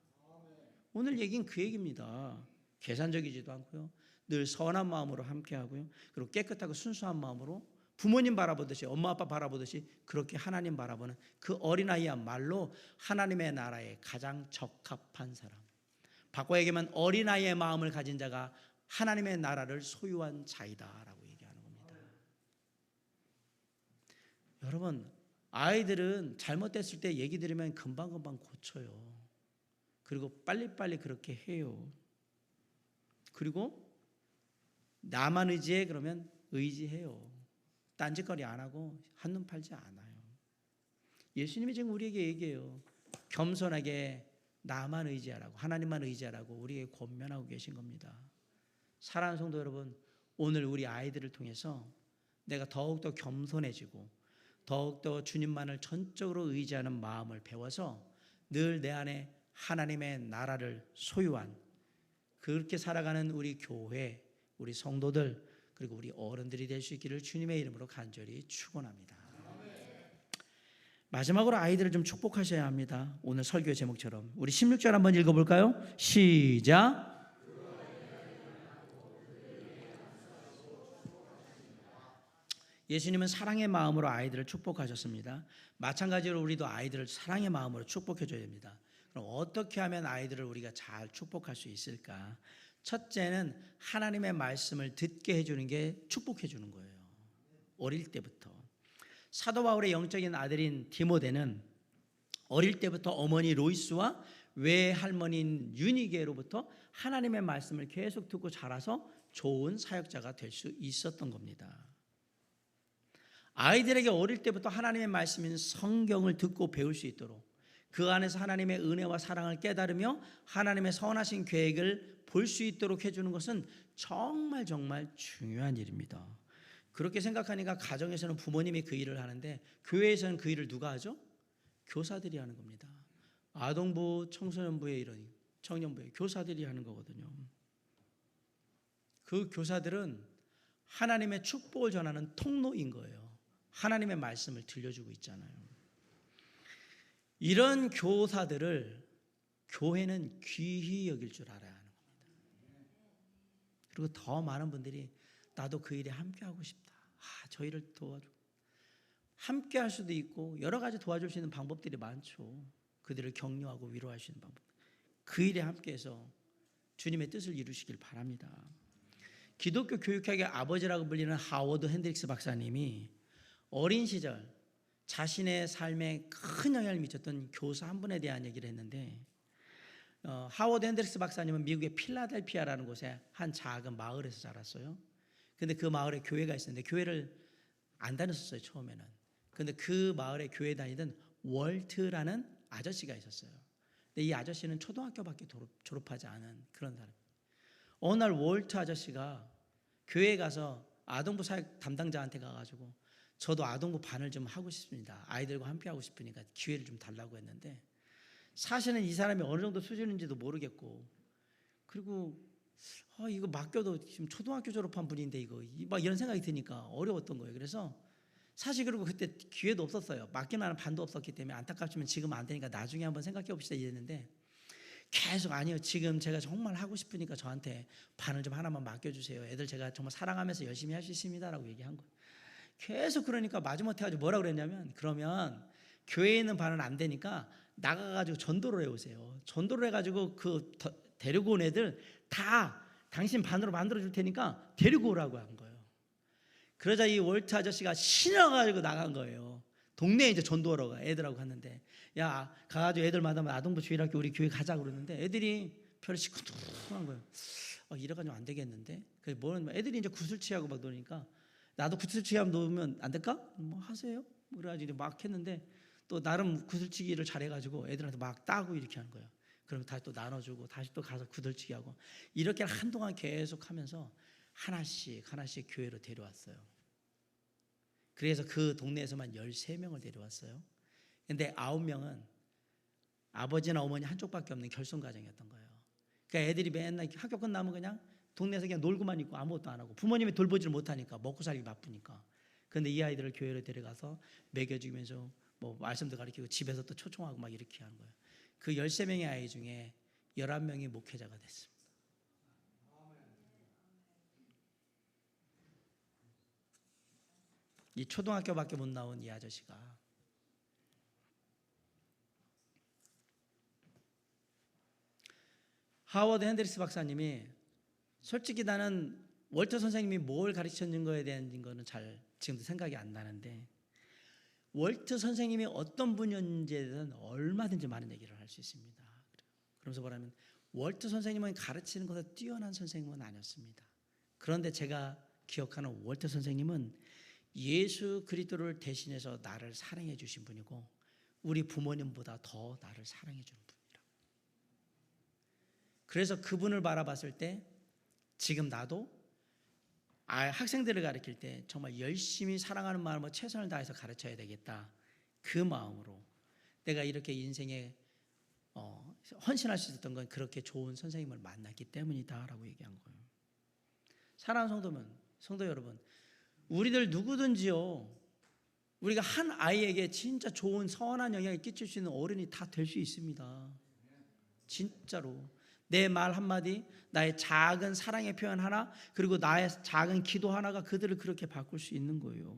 오늘 얘기는 그 얘기입니다. 계산적이지도 않고요. 늘 선한 마음으로 함께하고요. 그리고 깨끗하고 순수한 마음으로 부모님 바라보듯이, 엄마 아빠 바라보듯이 그렇게 하나님 바라보는 그 어린아이야말로 하나님의 나라에 가장 적합한 사람. 바꿔 얘기하면 어린아이의 마음을 가진 자가 하나님의 나라를 소유한 자이다라고 얘기하는 겁니다. 여러분, 아이들은 잘못됐을 때 얘기 들으면 금방금방 고쳐요. 그리고 빨리빨리 그렇게 해요. 그리고 나만 의지해 그러면 의지해요. 딴짓거리 안 하고 한눈 팔지 않아요. 예수님이 지금 우리에게 얘기해요. 겸손하게 나만 의지하라고, 하나님만 의지하라고 우리에게 권면하고 계신 겁니다. 사랑하는 성도 여러분, 오늘 우리 아이들을 통해서 내가 더욱더 겸손해지고 더욱더 주님만을 전적으로 의지하는 마음을 배워서 늘 내 안에 하나님의 나라를 소유한, 그렇게 살아가는 우리 교회, 우리 성도들, 그리고 우리 어른들이 될 수 있기를 주님의 이름으로 간절히 축원합니다. 마지막으로 아이들을 좀 축복하셔야 합니다. 오늘 설교의 제목처럼 우리 16절 한번 읽어볼까요? 시작. 예수님은 사랑의 마음으로 아이들을 축복하셨습니다. 마찬가지로 우리도 아이들을 사랑의 마음으로 축복해 줘야 됩니다. 그럼 어떻게 하면 아이들을 우리가 잘 축복할 수 있을까? 첫째는 하나님의 말씀을 듣게 해주는 게 축복해 주는 거예요. 어릴 때부터. 사도 바울의 영적인 아들인 디모데는 어릴 때부터 어머니 로이스와 외할머니인 유니게로부터 하나님의 말씀을 계속 듣고 자라서 좋은 사역자가 될 수 있었던 겁니다. 아이들에게 어릴 때부터 하나님의 말씀인 성경을 듣고 배울 수 있도록, 그 안에서 하나님의 은혜와 사랑을 깨달으며 하나님의 선하신 계획을 볼 수 있도록 해주는 것은 정말 중요한 일입니다. 그렇게 생각하니까 가정에서는 부모님이 그 일을 하는데 교회에서는 그 일을 누가 하죠? 교사들이 하는 겁니다. 아동부, 청소년부의 이런 청년부의 교사들이 하는 거거든요. 그 교사들은 하나님의 축복을 전하는 통로인 거예요. 하나님의 말씀을 들려주고 있잖아요. 이런 교사들을 교회는 귀히 여길 줄 알아야 하는 겁니다. 그리고 더 많은 분들이 나도 그 일에 함께하고 싶다. 저 일을 도와줘. 함께할 수도 있고 여러 가지 도와줄 수 있는 방법들이 많죠. 그들을 격려하고 위로할 수 있는 방법. 그 일에 함께해서 주님의 뜻을 이루시길 바랍니다. 기독교 교육학의 아버지라고 불리는 하워드 핸드릭스 박사님이 어린 시절 자신의 삶에 큰 영향을 미쳤던 교사 한 분에 대한 얘기를 했는데, 하워드 핸드릭스 박사님은 미국의 필라델피아라는 곳에 한 작은 마을에서 자랐어요. 근데 그 마을에 교회가 있었는데 교회를 안 다녔었어요, 처음에는. 근데 그 마을에 교회 다니던 월트라는 아저씨가 있었어요. 근데 이 아저씨는 초등학교밖에 졸업하지 않은 그런 사람. 어느 날 월트 아저씨가 교회에 가서 아동부 사역 담당자한테 가가지고 저도 아동부 반을 좀 하고 싶습니다. 아이들과 함께 하고 싶으니까 기회를 좀 달라고 했는데, 사실은 이 사람이 어느 정도 수준인지도 모르겠고, 그리고 이거 맡겨도 지금 초등학교 졸업한 분인데 이거 막 이런 생각이 드니까 어려웠던 거예요. 그래서 사실 그리고 그때 기회도 없었어요. 맡기는 반도 없었기 때문에 안타깝지만 지금 안 되니까 나중에 한번 생각해 봅시다 이랬는데, 계속 아니요, 지금 제가 정말 하고 싶으니까 저한테 반을 좀 하나만 맡겨주세요. 애들 제가 정말 사랑하면서 열심히 할 수 있습니다라고 얘기한 거예요. 계속 그러니까 마지못해 가지고 뭐라고 그랬냐면, 그러면 교회에 있는 반은 안 되니까 나가가지고 전도를 해오세요. 전도를 해가지고 그 데리고 온 애들 다 당신 반으로 만들어줄 테니까 데리고 오라고 한 거예요. 그러자 이 월트 아저씨가 신어가지고 나간 거예요. 동네에 이제 전도하러 애들하고 갔는데, 야 가가지고 애들 만나면 아동부 주일학교 우리 교회 가자 그러는데 애들이 별로 시큰둥한 거예요. 이래가지고 안 되겠는데. 그 뭐는 애들이 이제 구슬치기하고 막 노니까 나도 구슬치기하면 놓으면 안 될까? 뭐 하세요? 그래가지고 막 했는데 또 나름 구슬치기를 잘해가지고 애들한테 막 따고 이렇게 하는 거예요. 그러면 다시 또 나눠주고 다시 또 가서 구슬치기 하고 이렇게 한동안 계속 하면서 하나씩 교회로 데려왔어요. 그래서 그 동네에서만 13명을 데려왔어요. 근데 9명은 아버지나 어머니 한쪽밖에 없는 결손가정이었던 거예요. 그러니까 애들이 맨날 학교 끝나면 그냥 동네에서 그냥 놀고만 있고 아무것도 안 하고 부모님이 돌보지를 못하니까 먹고 살기 바쁘니까. 그런데 이 아이들을 교회로 데려가서 먹여주면서 뭐 말씀도 가르치고 집에서 또 초청하고 막 이렇게 하는 거예요. 그 13명의 아이 중에 11명이 목회자가 됐습니다. 이 초등학교밖에 못 나온 이 아저씨가 하워드 핸드리스 박사님이 솔직히 나는 월터 선생님이 뭘 가르쳤는 거에 대한 거는 잘 지금도 생각이 안 나는데 월터 선생님이 어떤 분인지에 대해서는 얼마든지 많은 얘기를 할 수 있습니다. 그러면서 뭐냐면 월터 선생님은 가르치는 것에 뛰어난 선생님은 아니었습니다. 그런데 제가 기억하는 월터 선생님은 예수 그리스도를 대신해서 나를 사랑해 주신 분이고 우리 부모님보다 더 나를 사랑해 주는 분이라. 그래서 그분을 바라봤을 때 지금 나도 학생들을 가르칠 때 정말 열심히 사랑하는 마음으로 최선을 다해서 가르쳐야 되겠다. 그 마음으로 내가 이렇게 인생에 헌신할 수 있었던 건 그렇게 좋은 선생님을 만났기 때문이다라고 얘기한 거예요. 사랑하는 성도 여러분, 우리들 누구든지요, 우리가 한 아이에게 진짜 좋은 선한 영향을 끼칠 수 있는 어른이 다 될 수 있습니다. 진짜로. 내 말 한마디, 나의 작은 사랑의 표현 하나, 그리고 나의 작은 기도 하나가 그들을 그렇게 바꿀 수 있는 거예요.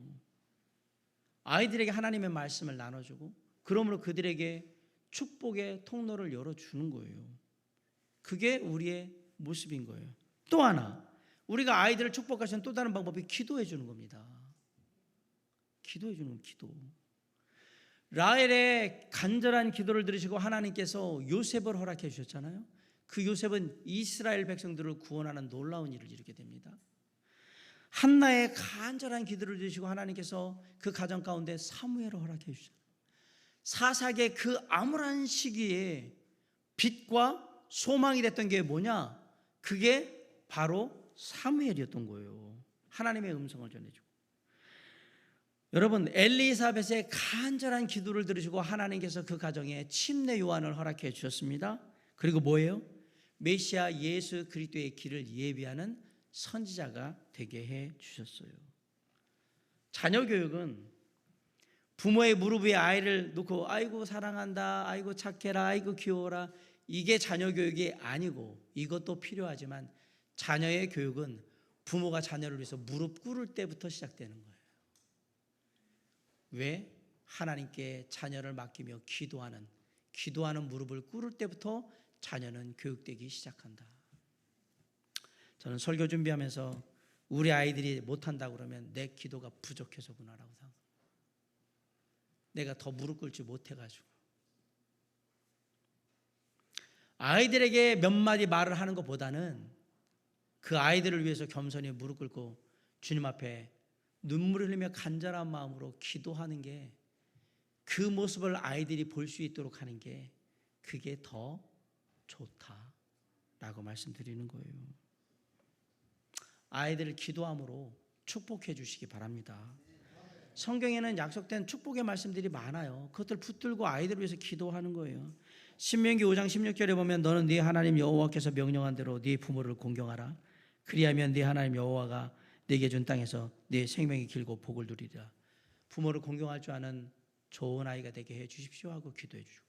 아이들에게 하나님의 말씀을 나눠주고 그러므로 그들에게 축복의 통로를 열어주는 거예요. 그게 우리의 모습인 거예요. 또 하나, 우리가 아이들을 축복할 수 있는 또 다른 방법이 기도해 주는 겁니다. 기도해 주는 기도. 라헬의 간절한 기도를 들으시고 하나님께서 요셉을 허락해 주셨잖아요. 그 요셉은 이스라엘 백성들을 구원하는 놀라운 일을 이루게 됩니다. 한나의 간절한 기도를 들으시고 하나님께서 그 가정 가운데 사무엘을 허락해 주셨어요. 사사기의 그 암울한 시기에 빛과 소망이 됐던 게 뭐냐? 그게 바로 사무엘이었던 거예요. 하나님의 음성을 전해주고. 여러분, 엘리사벳의 간절한 기도를 들으시고 하나님께서 그 가정에 침례 요한을 허락해 주셨습니다. 그리고 뭐예요? 메시아 예수 그리스도의 길을 예비하는 선지자가 되게 해 주셨어요. 자녀 교육은 부모의 무릎 위에 아이를 놓고 아이고 사랑한다, 아이고 착해라, 아이고 귀여워라, 이게 자녀 교육이 아니고, 이것도 필요하지만 자녀의 교육은 부모가 자녀를 위해서 무릎 꿇을 때부터 시작되는 거예요. 왜? 하나님께 자녀를 맡기며 기도하는 무릎을 꿇을 때부터 자녀는 교육되기 시작한다. 저는 설교 준비하면서 우리 아이들이 못한다고 그러면 내 기도가 부족해서구나라고 생각합니다. 내가 더 무릎 꿇지 못해가지고. 아이들에게 몇 마디 말을 하는 것보다는 그 아이들을 위해서 겸손히 무릎 꿇고 주님 앞에 눈물을 흘리며 간절한 마음으로 기도하는 게, 그 모습을 아이들이 볼 수 있도록 하는 게, 그게 더 좋다라고 말씀드리는 거예요. 아이들을 기도함으로 축복해 주시기 바랍니다. 성경에는 약속된 축복의 말씀들이 많아요. 그것들 붙들고 아이들을 위해서 기도하는 거예요. 신명기 5장 16절에 보면 너는 네 하나님 여호와께서 명령한 대로 네 부모를 공경하라. 그리하면 네 하나님 여호와가 네게 준 땅에서 네 생명이 길고 복을 누리리라. 부모를 공경할 줄 아는 좋은 아이가 되게 해 주십시오 하고 기도해 주시고,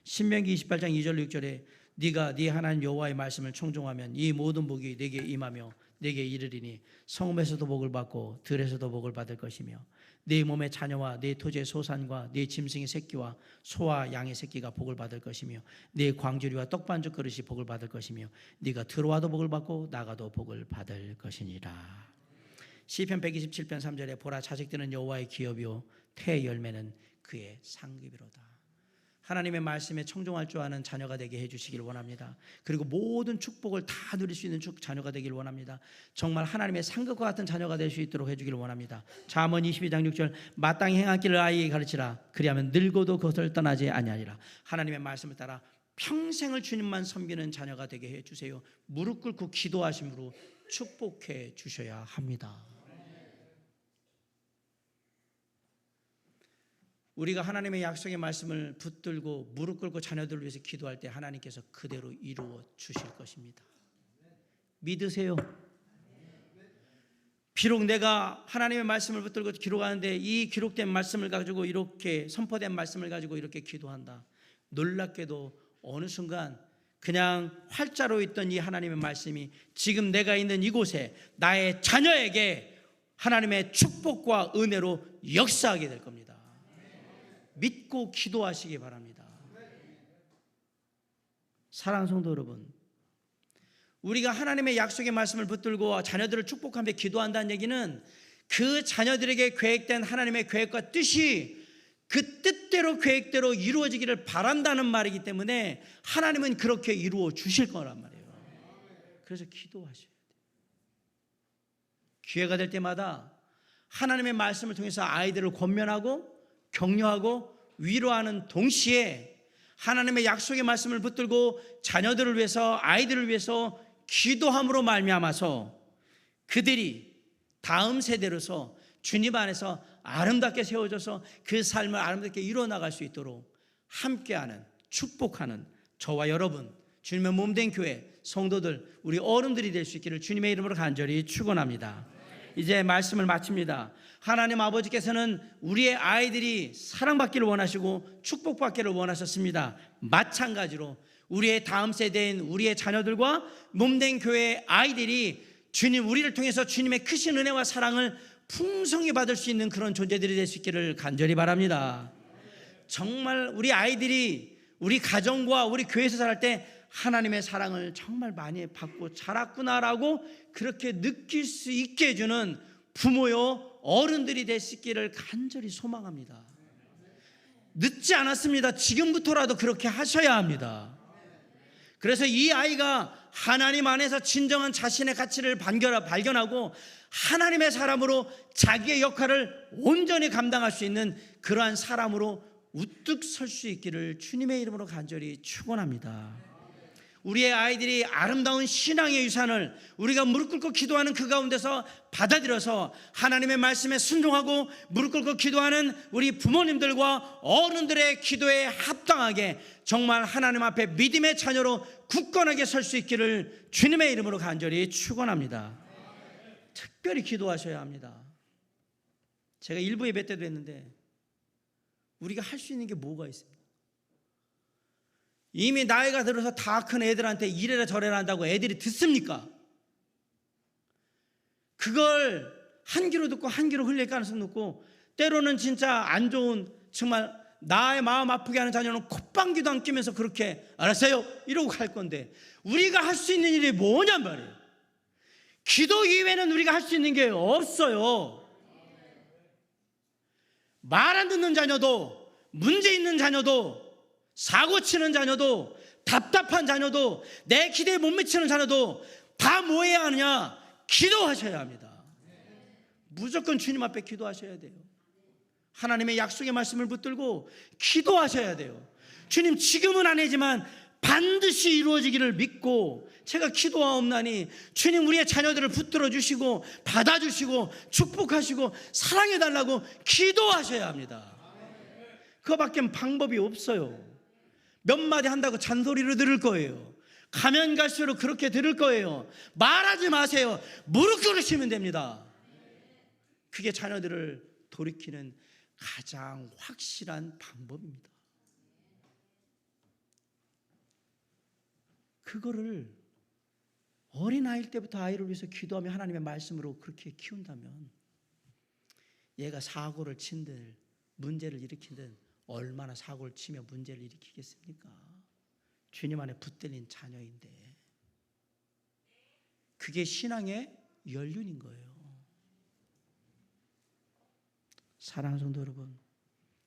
신명기 28장 2절 6절에 네가 네 하나님 여호와의 말씀을 청종하면 이 모든 복이 네게 임하며 네게 이르리니 성읍에서도 복을 받고 들에서도 복을 받을 것이며 네 몸의 자녀와 네 토지의 소산과 네 짐승의 새끼와 소와 양의 새끼가 복을 받을 것이며 네 광주리와 떡반죽 그릇이 복을 받을 것이며 네가 들어와도 복을 받고 나가도 복을 받을 것이니라. 시편 127편 3절에 보라 자식들은 여호와의 기업이요 태의 열매는 그의 상급이로다. 하나님의 말씀에 청종할 줄 아는 자녀가 되게 해주시길 원합니다. 그리고 모든 축복을 다 누릴 수 있는 자녀가 되길 원합니다. 정말 하나님의 상급과 같은 자녀가 될 수 있도록 해주길 원합니다. 잠언 22장 6절 마땅히 행한 길을 아이에게 가르치라. 그리하면 늙어도 그것을 떠나지 아니하리라. 하나님의 말씀을 따라 평생을 주님만 섬기는 자녀가 되게 해주세요. 무릎 꿇고 기도하심으로 축복해 주셔야 합니다. 우리가 하나님의 약속의 말씀을 붙들고 무릎 꿇고 자녀들을 위해서 기도할 때 하나님께서 그대로 이루어 주실 것입니다. 믿으세요. 비록 내가 하나님의 말씀을 붙들고 기록하는데 이 기록된 말씀을 가지고 이렇게 선포된 말씀을 가지고 이렇게 기도한다. 놀랍게도 어느 순간 그냥 활자로 있던 이 하나님의 말씀이 지금 내가 있는 이곳에 나의 자녀에게 하나님의 축복과 은혜로 역사하게 될 겁니다. 믿고 기도하시기 바랍니다. 사랑하는 성도 여러분, 우리가 하나님의 약속의 말씀을 붙들고 자녀들을 축복하며 기도한다는 얘기는 그 자녀들에게 계획된 하나님의 계획과 뜻이 그 뜻대로 계획대로 이루어지기를 바란다는 말이기 때문에 하나님은 그렇게 이루어 주실 거란 말이에요. 그래서 기도하셔야 돼요. 기회가 될 때마다 하나님의 말씀을 통해서 아이들을 권면하고 격려하고 위로하는 동시에 하나님의 약속의 말씀을 붙들고 자녀들을 위해서 아이들을 위해서 기도함으로 말미암아서 그들이 다음 세대로서 주님 안에서 아름답게 세워져서 그 삶을 아름답게 이루어나갈 수 있도록 함께하는 축복하는 저와 여러분 주님의 몸된 교회 성도들 우리 어른들이 될 수 있기를 주님의 이름으로 간절히 축원합니다. 이제 말씀을 마칩니다. 하나님 아버지께서는 우리의 아이들이 사랑받기를 원하시고 축복받기를 원하셨습니다. 마찬가지로 우리의 다음 세대인 우리의 자녀들과 몸된 교회의 아이들이 주님 우리를 통해서 주님의 크신 은혜와 사랑을 풍성히 받을 수 있는 그런 존재들이 될 수 있기를 간절히 바랍니다. 정말 우리 아이들이 우리 가정과 우리 교회에서 자랄 때 하나님의 사랑을 정말 많이 받고 자랐구나라고 그렇게 느낄 수 있게 해주는 부모요 어른들이 될 수 있기를 간절히 소망합니다. 늦지 않았습니다. 지금부터라도 그렇게 하셔야 합니다. 그래서 이 아이가 하나님 안에서 진정한 자신의 가치를 발견하고 하나님의 사람으로 자기의 역할을 온전히 감당할 수 있는 그러한 사람으로 우뚝 설 수 있기를 주님의 이름으로 간절히 축원합니다. 우리의 아이들이 아름다운 신앙의 유산을 우리가 무릎 꿇고 기도하는 그 가운데서 받아들여서 하나님의 말씀에 순종하고 무릎 꿇고 기도하는 우리 부모님들과 어른들의 기도에 합당하게 정말 하나님 앞에 믿음의 자녀로 굳건하게 설 수 있기를 주님의 이름으로 간절히 축원합니다. 특별히 기도하셔야 합니다. 제가 일부 예배 때도 했는데 우리가 할 수 있는 게 뭐가 있습니까? 이미 나이가 들어서 다 큰 애들한테 이래라 저래라 한다고 애들이 듣습니까? 그걸 한 귀로 듣고 한 귀로 흘릴 가능성이 높고 때로는 진짜 안 좋은 정말 나의 마음 아프게 하는 자녀는 콧방귀도 안 끼면서 그렇게 알았어요 이러고 갈 건데 우리가 할 수 있는 일이 뭐냔 말이에요. 기도 이외에는 우리가 할 수 있는 게 없어요. 말 안 듣는 자녀도 문제 있는 자녀도 사고 치는 자녀도 답답한 자녀도 내 기대에 못 미치는 자녀도 다 뭐 해야 하느냐? 기도하셔야 합니다. 무조건 주님 앞에 기도하셔야 돼요. 하나님의 약속의 말씀을 붙들고 기도하셔야 돼요. 주님 지금은 안 되지만 반드시 이루어지기를 믿고 제가 기도하옵나니 주님 우리의 자녀들을 붙들어 주시고 받아주시고 축복하시고 사랑해달라고 기도하셔야 합니다. 그거밖에 방법이 없어요. 몇 마디 한다고 잔소리를 들을 거예요. 가면 갈수록 그렇게 들을 거예요. 말하지 마세요. 무릎 꿇으시면 됩니다. 그게 자녀들을 돌이키는 가장 확실한 방법입니다. 그거를 어린아이일 때부터 아이를 위해서 기도하며 하나님의 말씀으로 그렇게 키운다면 얘가 사고를 친들 문제를 일으키든 얼마나 사고를 치며 문제를 일으키겠습니까? 주님 안에 붙들린 자녀인데 그게 신앙의 연륜인 거예요. 사랑하는 성도 여러분,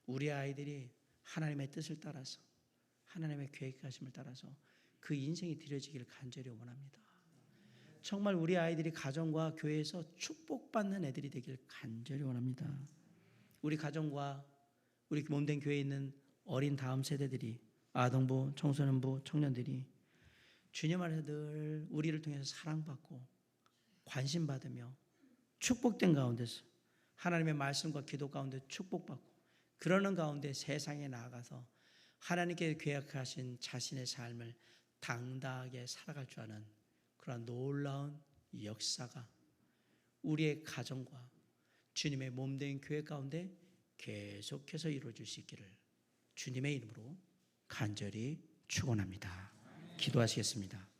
우리 아이들이 하나님의 뜻을 따라서 하나님의 계획하심을 따라서 그 인생이 드려지기를 간절히 원합니다. 정말 우리 아이들이 가정과 교회에서 축복받는 애들이 되길 간절히 원합니다. 우리 가정과 우리 몸된 교회에 있는 어린 다음 세대들이, 아동부, 청소년부, 청년들이 주님 안에서 늘 우리를 통해서 사랑받고 관심받으며 축복된 가운데서 하나님의 말씀과 기도 가운데 축복받고 그러는 가운데 세상에 나아가서 하나님께 계약하신 자신의 삶을 당당하게 살아갈 줄 아는 그런 놀라운 역사가 우리의 가정과 주님의 몸된 교회 가운데 계속해서 이루어질 수 있기를 주님의 이름으로 간절히 축원합니다. 기도하시겠습니다.